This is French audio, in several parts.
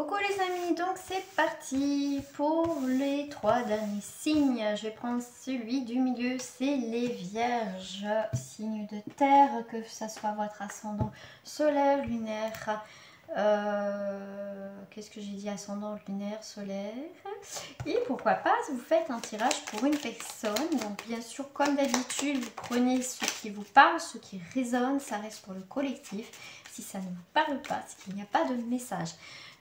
Coucou les amis, donc c'est parti pour les 3 derniers signes. Je vais prendre celui du milieu, c'est les vierges, signes de terre, que ce soit votre ascendant solaire, lunaire, qu'est-ce que j'ai dit, ascendant, lunaire, solaire. Et pourquoi pas, vous faites un tirage pour une personne. Donc bien sûr, comme d'habitude, vous prenez ce qui vous parle, ce qui résonne, ça reste pour le collectif. Si ça ne vous parle pas, c'est qu'il n'y a pas de message.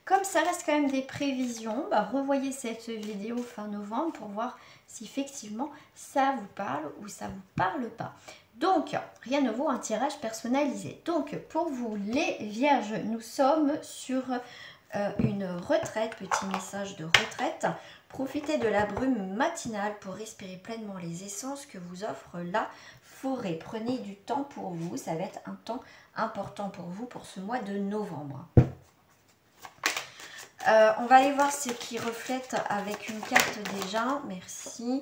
Comme ça reste quand même des prévisions, revoyez cette vidéo fin novembre pour voir si effectivement ça vous parle ou ça vous parle pas. Donc, rien ne vaut un tirage personnalisé. Donc, pour vous les vierges, nous sommes sur une retraite, petit message de retraite. Profitez de la brume matinale pour respirer pleinement les essences que vous offre la forêt. Prenez du temps pour vous, ça va être un temps important pour vous pour ce mois de novembre. On va aller voir ce qui reflète avec une carte déjà. Merci.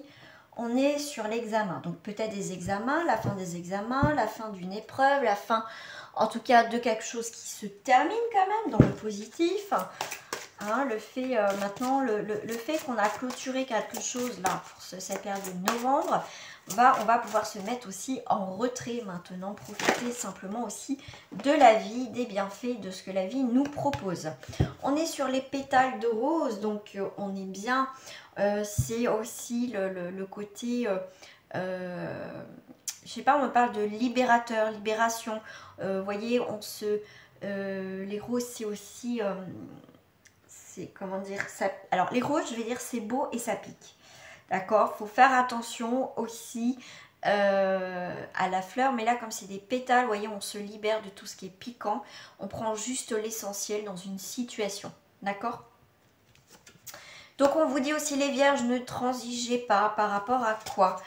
On est sur l'examen. Donc peut-être des examens, la fin des examens, la fin d'une épreuve, la fin en tout cas de quelque chose qui se termine quand même dans le positif. Hein, le fait maintenant, le fait qu'on a clôturé quelque chose là pour cette période de novembre, on va pouvoir se mettre aussi en retrait maintenant, profiter simplement aussi de la vie, des bienfaits de ce que la vie nous propose. On est sur les pétales de rose, donc on est bien, c'est aussi le côté, je sais pas, on parle de libérateur, libération, voyez, les roses c'est aussi, c'est comment dire, ça, alors les roses je vais dire c'est beau et ça pique. D'accord, faut faire attention aussi à la fleur, mais là comme c'est des pétales, vous voyez, on se libère de tout ce qui est piquant, on prend juste l'essentiel dans une situation, d'accord? Donc on vous dit aussi les vierges, ne transigez pas par rapport à quoi?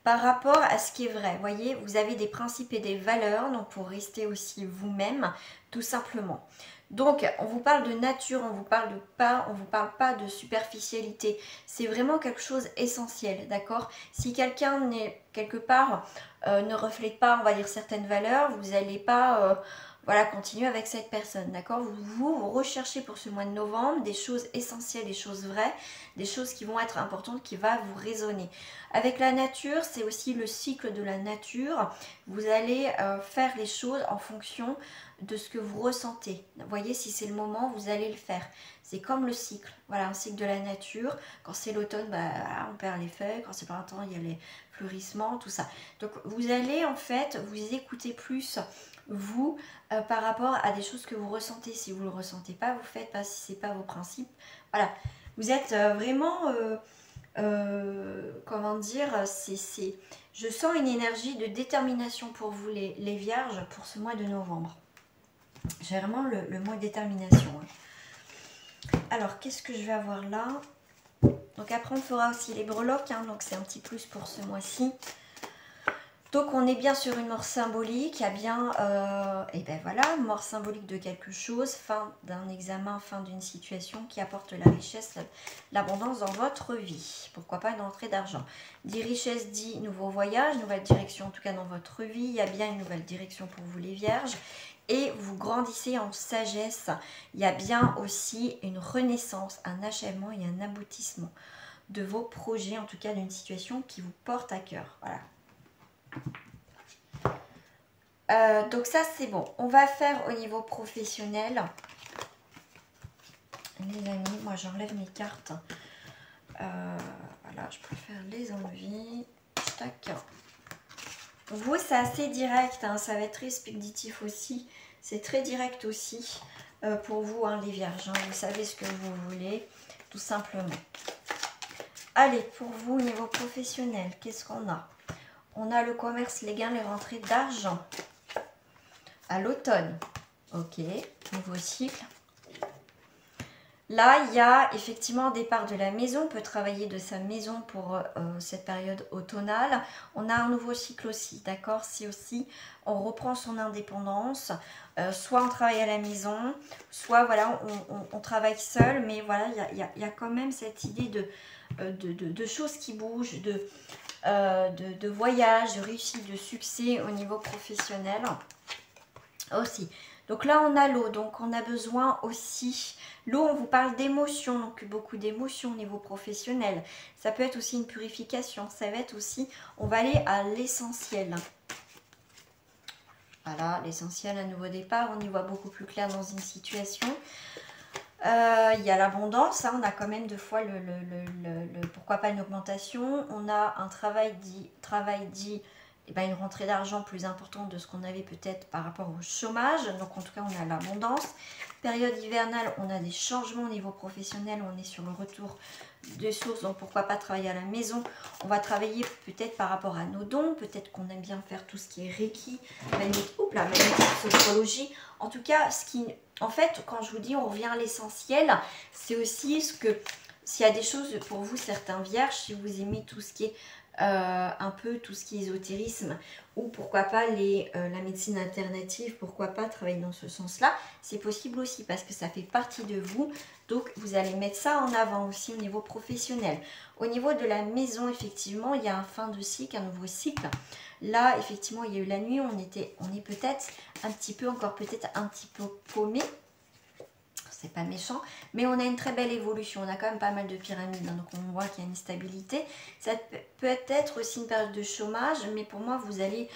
Par rapport à ce qui est vrai, vous voyez, vous avez des principes et des valeurs, donc pour rester aussi vous-même, tout simplement. Donc, on vous parle de nature, on vous parle vous parle pas de superficialité. C'est vraiment quelque chose essentiel, d'accord? Si quelqu'un n'est quelque part ne reflète pas, on va dire certaines valeurs, vous n'allez pas, voilà, continuer avec cette personne, d'accord? Vous recherchez pour ce mois de novembre des choses essentielles, des choses vraies, des choses qui vont être importantes, qui vont vous résonner. Avec la nature, c'est aussi le cycle de la nature. Vous allez faire les choses en fonction de ce que vous ressentez. Vous voyez, si c'est le moment, vous allez le faire. C'est comme le cycle. Voilà, un cycle de la nature. Quand c'est l'automne, on perd les feuilles. Quand c'est le printemps, il y a les fleurissements, tout ça. Donc, vous allez en fait, vous écoutez plus vous par rapport à des choses que vous ressentez. Si vous ne le ressentez pas, vous faites pas. Si ce n'est pas vos principes. Voilà. Vous êtes vraiment... comment dire, je sens une énergie de détermination pour vous les vierges pour ce mois de novembre. J'ai vraiment le mot détermination. Alors, qu'est-ce que je vais avoir là? Donc après, on fera aussi les breloques, hein, donc c'est un petit plus pour ce mois-ci. Donc on est bien sur une mort symbolique, il y a bien, et ben voilà, mort symbolique de quelque chose, fin d'un examen, fin d'une situation qui apporte la richesse, l'abondance dans votre vie. Pourquoi pas une entrée d'argent. Dit richesse, dit nouveau voyage, nouvelle direction en tout cas dans votre vie, il y a bien une nouvelle direction pour vous les vierges. Et vous grandissez en sagesse, il y a bien aussi une renaissance, un achèvement et un aboutissement de vos projets, en tout cas d'une situation qui vous porte à cœur, voilà. Donc ça c'est bon. On va faire au niveau professionnel. Les amis, moi j'enlève mes cartes. Voilà, je préfère les enlever. Tac. Vous, c'est assez direct, hein, ça va être expéditif aussi. C'est très direct aussi pour vous, hein, les vierges. Hein, vous savez ce que vous voulez, tout simplement. Allez, pour vous, au niveau professionnel, qu'est-ce qu'on a? On a le commerce, les gains, les rentrées d'argent. À l'automne. Ok, nouveau cycle. Là, il y a effectivement un départ de la maison. On peut travailler de sa maison pour cette période automnale. On a un nouveau cycle aussi, d'accord? C'est aussi, on reprend son indépendance. Soit on travaille à la maison, soit voilà, on travaille seul. Mais voilà, il y a quand même cette idée de choses qui bougent, de voyage, de réussite, de succès au niveau professionnel aussi. Donc là, on a l'eau, donc on a besoin aussi. L'eau, on vous parle d'émotions, donc beaucoup d'émotions au niveau professionnel. Ça peut être aussi une purification, ça va être aussi, on va aller à l'essentiel. Voilà, l'essentiel, un nouveau départ, on y voit beaucoup plus clair dans une situation. Il y a l'abondance, hein, on a quand même deux fois pourquoi pas une augmentation. On a un travail dit et ben, une rentrée d'argent plus importante de ce qu'on avait peut-être par rapport au chômage. Donc en tout cas, on a l'abondance. Période hivernale, on a des changements au niveau professionnel. On est sur le retour de sources. Donc pourquoi pas travailler à la maison. On va travailler peut-être par rapport à nos dons. Peut-être qu'on aime bien faire tout ce qui est Reiki, magnétique, sophrologie. En tout cas, en fait, quand je vous dis on revient à l'essentiel, c'est aussi ce que... S'il y a des choses pour vous, certains vierges, si vous aimez tout ce qui est un peu tout ce qui est ésotérisme ou pourquoi pas la médecine alternative, pourquoi pas travailler dans ce sens-là, c'est possible aussi parce que ça fait partie de vous. Donc, vous allez mettre ça en avant aussi au niveau professionnel. Au niveau de la maison, effectivement, il y a un fin de cycle, un nouveau cycle. Là, effectivement, il y a eu la nuit, on est peut-être un petit peu, encore peut-être un petit peu paumé. C'est pas méchant, mais on a une très belle évolution. On a quand même pas mal de pyramides, hein, donc on voit qu'il y a une stabilité. Ça peut être aussi une période de chômage, mais pour moi, vous allez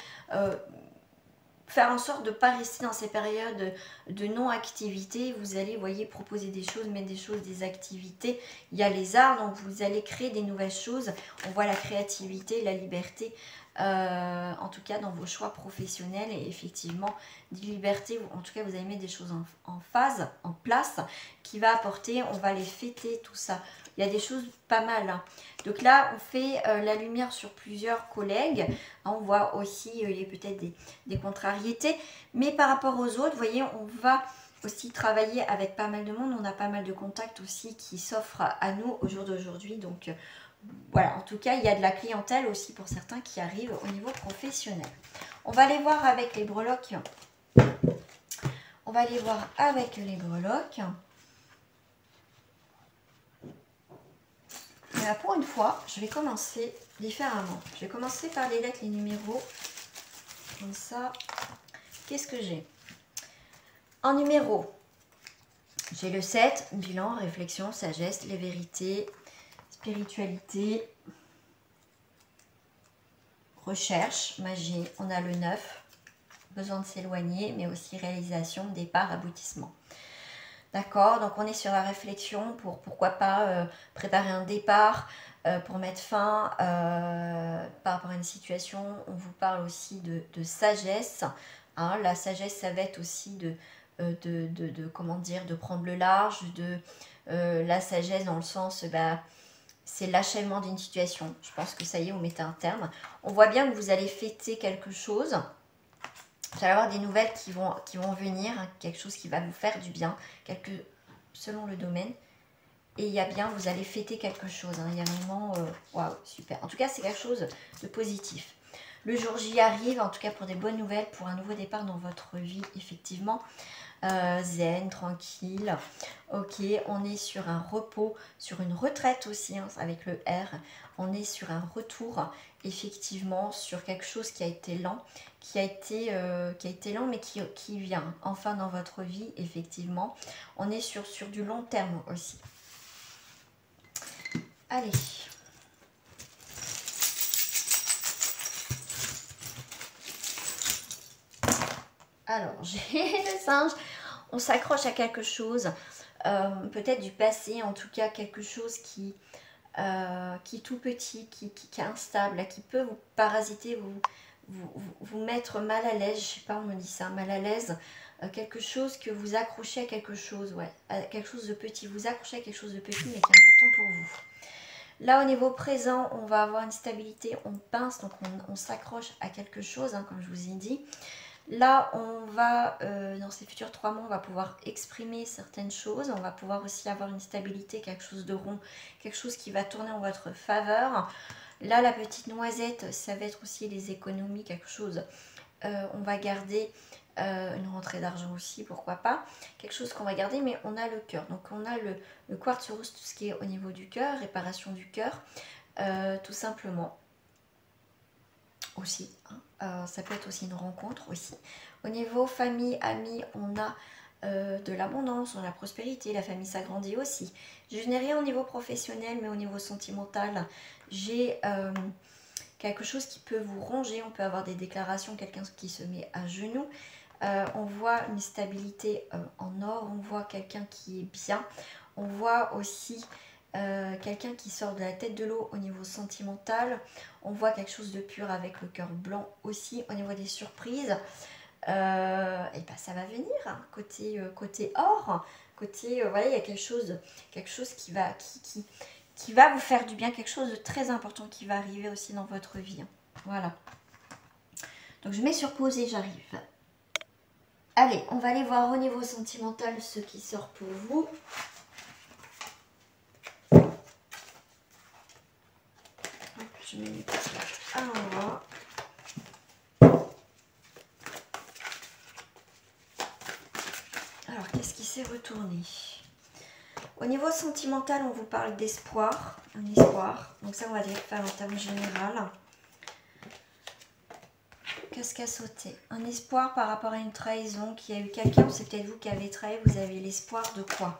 faire en sorte de ne pas rester dans ces périodes de non-activité. Vous allez, vous voyez, proposer des choses, mettre des choses, des activités. Il y a les arts, donc vous allez créer des nouvelles choses. On voit la créativité, la liberté, en tout cas dans vos choix professionnels. Et effectivement, des libertés, en tout cas, vous allez mettre des choses en phase, en place, qui va apporter, on va les fêter, tout ça. Il y a des choses pas mal, hein. Donc là, on fait la lumière sur plusieurs collègues. On voit aussi, il y a peut-être des contrariétés. Mais par rapport aux autres, vous voyez, on va aussi travailler avec pas mal de monde. On a pas mal de contacts aussi qui s'offrent à nous au jour d'aujourd'hui. Donc voilà, en tout cas, il y a de la clientèle aussi pour certains qui arrivent au niveau professionnel. On va aller voir avec les breloques. On va aller voir avec les breloques. Et là, pour une fois, je vais commencer différemment. Je vais commencer par les lettres, les numéros. Comme ça, qu'est-ce que j'ai? En numéro, j'ai le 7, bilan, réflexion, sagesse, les vérités, spiritualité, recherche, magie. On a le 9, besoin de s'éloigner, mais aussi réalisation, départ, aboutissement. D'accord, donc on est sur la réflexion pour pourquoi pas préparer un départ, pour mettre fin par rapport à une situation. On vous parle aussi de sagesse. Hein. La sagesse, ça va être aussi comment dire, de prendre le large, la sagesse dans le sens, c'est l'achèvement d'une situation. Je pense que ça y est, vous mettez un terme. On voit bien que vous allez fêter quelque chose. Vous allez avoir des nouvelles qui vont venir, hein, quelque chose qui va vous faire du bien, selon le domaine. Et il y a bien, vous allez fêter quelque chose. Hein, il y a vraiment, waouh, super. En tout cas, c'est quelque chose de positif. Le jour J arrive, en tout cas pour des bonnes nouvelles, pour un nouveau départ dans votre vie, effectivement. Zen, tranquille. Ok, on est sur un repos, sur une retraite aussi, hein, avec le R. On est sur un retour, effectivement, sur quelque chose qui a été lent, qui a été lent, mais qui vient enfin dans votre vie, effectivement. On est sur du long terme aussi. Allez. Alors, j'ai le singe. On s'accroche à quelque chose, peut-être du passé, en tout cas quelque chose qui est tout petit, qui est instable, qui peut vous parasiter, vous mettre mal à l'aise. Je sais pas, on me dit ça, mal à l'aise. Quelque chose que vous accrochez à quelque chose, ouais, à quelque chose de petit. Vous accrochez à quelque chose de petit, mais qui est important pour vous. Là, au niveau présent, on va avoir une stabilité, on pince, donc on s'accroche à quelque chose, hein, comme je vous ai dit. Là, on va, dans ces futurs 3 mois, on va pouvoir exprimer certaines choses. On va pouvoir aussi avoir une stabilité, quelque chose de rond, quelque chose qui va tourner en votre faveur. Là, la petite noisette, ça va être aussi les économies, quelque chose. On va garder une rentrée d'argent aussi, pourquoi pas. Quelque chose qu'on va garder, mais on a le cœur. Donc, on a le quartz rose, tout ce qui est au niveau du cœur, réparation du cœur, tout simplement. Aussi, hein. Ça peut être aussi une rencontre aussi Au niveau famille, amis, on a de l'abondance, on a la prospérité, la famille s'agrandit aussi. Je n'ai rien au niveau professionnel, mais au niveau sentimental, j'ai quelque chose qui peut vous ronger. On peut avoir des déclarations, quelqu'un qui se met à genoux. On voit une stabilité en or, on voit quelqu'un qui est bien. On voit aussi quelqu'un qui sort de la tête de l'eau au niveau sentimental. On voit quelque chose de pur avec le cœur blanc aussi. Au niveau des surprises, et ben ça va venir hein, côté or, côté voilà, il y a quelque chose qui va vous faire du bien, quelque chose de très important qui va arriver aussi dans votre vie. Voilà. Donc je mets sur pause et j'arrive. Allez, on va aller voir au niveau sentimental ce qui sort pour vous. Hop, je mets mes passages à l'endroit. Alors, qu'est-ce qui s'est retourné? Au niveau sentimental, on vous parle d'espoir, un espoir. Donc ça, on va faire en termes général. Qu'est-ce qui a sauté? Un espoir par rapport à une trahison, qu'il y a eu quelqu'un, ou c'est peut-être vous qui avez trahi, vous avez l'espoir de quoi?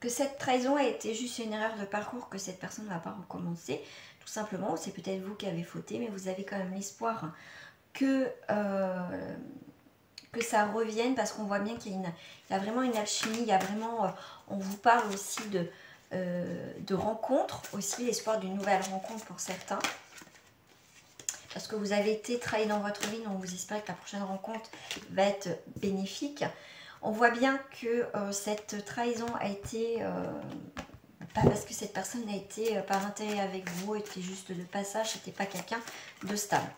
Que cette trahison a été juste une erreur de parcours, que cette personne ne va pas recommencer, tout simplement, ou c'est peut-être vous qui avez fauté, mais vous avez quand même l'espoir que ça revienne, parce qu'on voit bien qu'il y a vraiment une alchimie, il y a vraiment, on vous parle aussi de rencontres, aussi l'espoir d'une nouvelle rencontre pour certains. Parce que vous avez été trahi dans votre vie, donc vous espérez que la prochaine rencontre va être bénéfique. On voit bien que cette trahison a été, pas parce que cette personne a été par intérêt avec vous, était juste de passage, c'était pas quelqu'un de stable.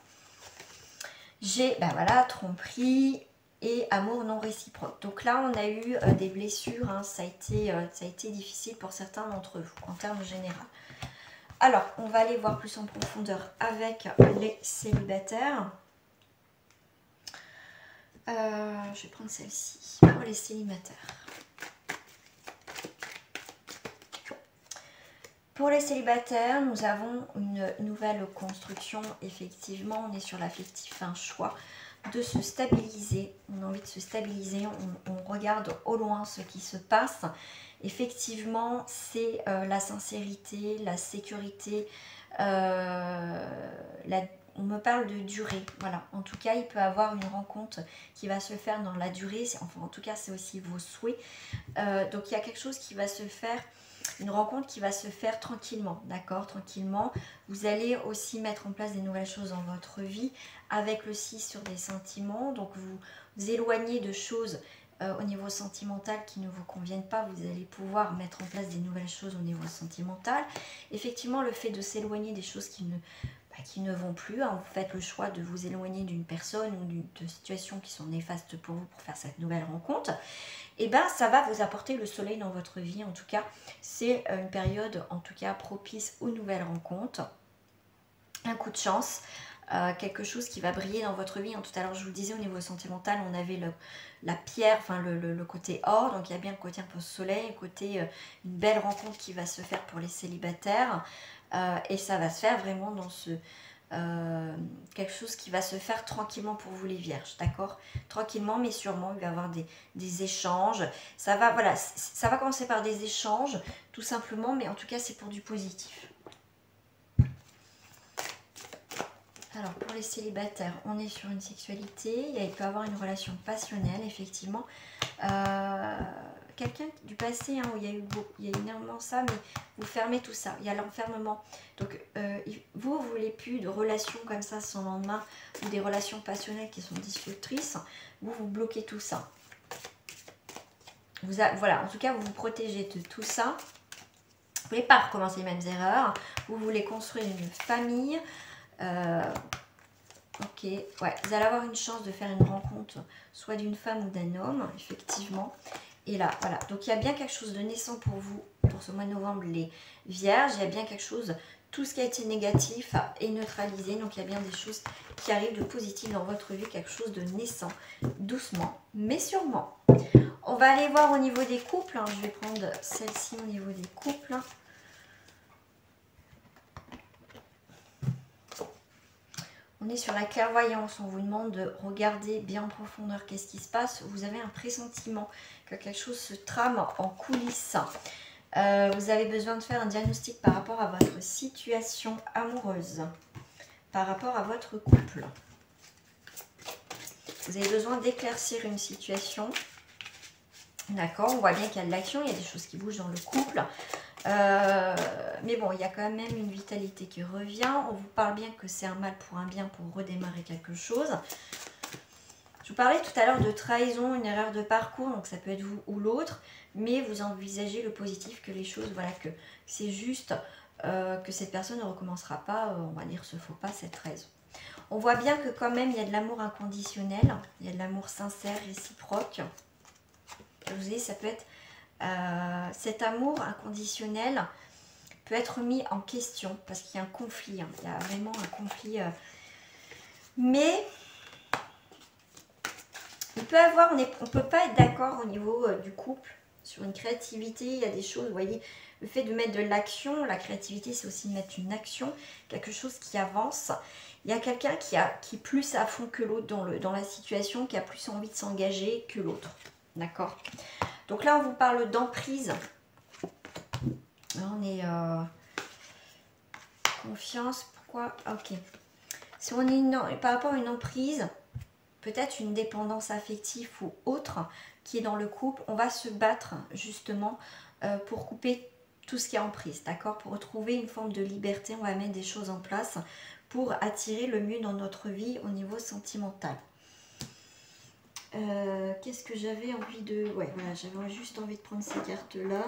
J'ai, ben voilà, tromperie et amour non réciproque. Donc là, on a eu des blessures, hein, ça a été difficile pour certains d'entre vous, en termes généraux. Alors, on va aller voir plus en profondeur avec les célibataires. Je vais prendre celle-ci pour les célibataires. Pour les célibataires, nous avons une nouvelle construction. Effectivement, on est sur l'affectif, un choix de se stabiliser. On a envie de se stabiliser, on regarde au loin ce qui se passe. Effectivement, c'est la sincérité, la sécurité, on me parle de durée. Voilà, en tout cas, il peut y avoir une rencontre qui va se faire dans la durée. Enfin, en tout cas, c'est aussi vos souhaits. Donc, il y a quelque chose qui va se faire, une rencontre qui va se faire tranquillement, d'accord, tranquillement. Vous allez aussi mettre en place des nouvelles choses dans votre vie avec le 6 sur des sentiments. Donc, vous éloignez de choses au niveau sentimental qui ne vous conviennent pas. Vous allez pouvoir mettre en place des nouvelles choses au niveau sentimental. Effectivement, le fait de s'éloigner des choses qui ne vont plus, hein, vous faites le choix de vous éloigner d'une personne ou de situations qui sont néfastes pour vous pour faire cette nouvelle rencontre. Et bien ça va vous apporter le soleil dans votre vie. En tout cas, c'est une période en tout cas propice aux nouvelles rencontres. Un coup de chance, quelque chose qui va briller dans votre vie. Tout à l'heure, je vous le disais, au niveau sentimental, on avait la pierre, enfin le côté or. Donc, il y a bien le côté un peu soleil, le côté une belle rencontre qui va se faire pour les célibataires. Et ça va se faire vraiment dans quelque chose qui va se faire tranquillement pour vous les vierges, d'accord? Tranquillement mais sûrement, il va y avoir des échanges. Ça va, voilà, ça va commencer par des échanges, tout simplement, mais en tout cas, c'est pour du positif. Alors, pour les célibataires, on est sur une sexualité. Il peut y avoir une relation passionnelle, effectivement. Quelqu'un du passé, hein, où il y a eu énormément ça, mais vous fermez tout ça. Il y a l'enfermement. Donc, vous ne voulez plus de relations comme ça sans lendemain, ou des relations passionnelles qui sont destructrices. Vous bloquez tout ça. Voilà, en tout cas, vous vous protégez de tout ça. Vous ne voulez pas recommencer les mêmes erreurs. Vous voulez construire une famille. Ok, ouais, vous allez avoir une chance de faire une rencontre soit d'une femme ou d'un homme, effectivement. Et là, voilà, donc il y a bien quelque chose de naissant pour vous, pour ce mois de novembre, les vierges. Il y a bien quelque chose, tout ce qui a été négatif est neutralisé. Donc il y a bien des choses qui arrivent de positif dans votre vie, quelque chose de naissant, doucement, mais sûrement. On va aller voir au niveau des couples, hein. Je vais prendre celle-ci au niveau des couples. Au On est sur la clairvoyance, on vous demande de regarder bien en profondeur qu'est-ce qui se passe. Vous avez un pressentiment que quelque chose se trame en coulisses. Vous avez besoin de faire un diagnostic par rapport à votre situation amoureuse, par rapport à votre couple. Vous avez besoin d'éclaircir une situation. D'accord, on voit bien qu'il y a de l'action, il y a des choses qui bougent dans le couple. Mais bon, il y a quand même une vitalité qui revient. On vous parle bien que c'est un mal pour un bien pour redémarrer quelque chose. Je vous parlais tout à l'heure de trahison, une erreur de parcours, donc ça peut être vous ou l'autre. Mais vous envisagez le positif, que les choses, voilà, que c'est juste, que cette personne ne recommencera pas, on va dire ce faux pas, cette trahison. On voit bien que quand même il y a de l'amour inconditionnel, il y a de l'amour sincère, réciproque. Je vous dis, ça peut être cet amour inconditionnel peut être mis en question parce qu'il y a un conflit, hein. Il y a vraiment un conflit. Mais il peut avoir, on ne peut pas être d'accord au niveau du couple sur une créativité. Il y a des choses, vous voyez, le fait de mettre de l'action, la créativité c'est aussi de mettre une action, quelque chose qui avance. Il y a quelqu'un qui est plus à fond que l'autre dans la situation, qui a plus envie de s'engager que l'autre. D'accord? Donc là, on vous parle d'emprise. On est confiance. Pourquoi? Ok. Si on est par rapport à une emprise, peut-être une dépendance affective ou autre qui est dans le couple, on va se battre justement pour couper tout ce qui est emprise. D'accord? Pour retrouver une forme de liberté, on va mettre des choses en place pour attirer le mieux dans notre vie au niveau sentimental. Qu'est-ce que j'avais envie de... Ouais, voilà, j'avais juste envie de prendre ces cartes-là.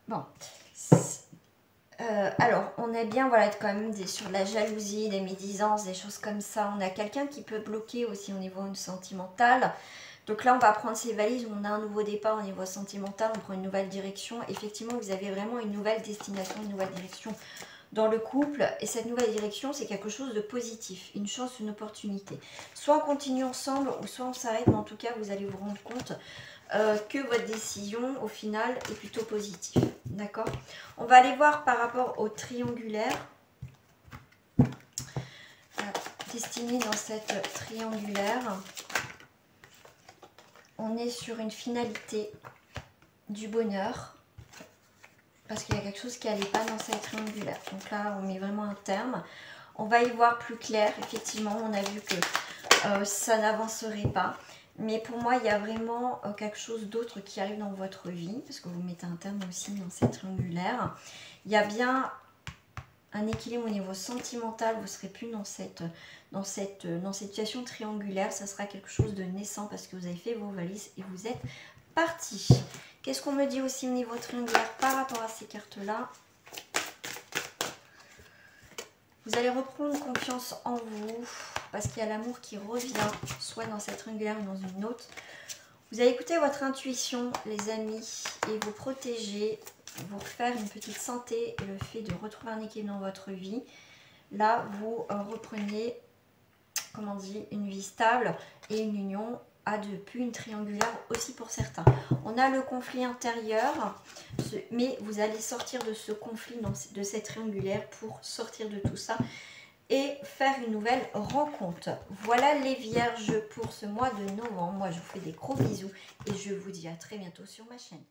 Bon. Alors, on est bien, voilà, quand même sur de la jalousie, des médisances, des choses comme ça. On a quelqu'un qui peut bloquer aussi au niveau sentimental. Donc là, on va prendre ses valises, on a un nouveau départ au niveau sentimental, on prend une nouvelle direction. Effectivement, vous avez vraiment une nouvelle destination, une nouvelle direction dans le couple. Et cette nouvelle direction, c'est quelque chose de positif, une chance, une opportunité. Soit on continue ensemble, ou soit on s'arrête, mais en tout cas, vous allez vous rendre compte que votre décision, au final, est plutôt positive. D'accord? On va aller voir par rapport au triangulaire. Destiné dans cette triangulaire. On est sur une finalité du bonheur. Parce qu'il y a quelque chose qui n'allait pas dans cette triangulaire. Donc là, on met vraiment un terme. On va y voir plus clair. Effectivement, on a vu que ça n'avancerait pas. Mais pour moi, il y a vraiment quelque chose d'autre qui arrive dans votre vie. Parce que vous mettez un terme aussi dans cette triangulaire. Il y a bien un équilibre au niveau sentimental. Vous ne serez plus dans cette situation triangulaire. Ça sera quelque chose de naissant parce que vous avez fait vos valises et vous êtes parti. Qu'est-ce qu'on me dit aussi au niveau triangulaire par rapport à ces cartes-là? Vous allez reprendre confiance en vous parce qu'il y a l'amour qui revient, soit dans cette triangulaire ou dans une autre. Vous allez écouter votre intuition, les amis, et vous protéger, vous refaire une petite santé et le fait de retrouver un équilibre dans votre vie. Là, vous reprenez, comment on dit, une vie stable et une union à deux, puis une triangulaire aussi pour certains. On a le conflit intérieur, mais vous allez sortir de ce conflit, de cette triangulaire pour sortir de tout ça et faire une nouvelle rencontre. Voilà les vierges pour ce mois de novembre. Moi, je vous fais des gros bisous et je vous dis à très bientôt sur ma chaîne.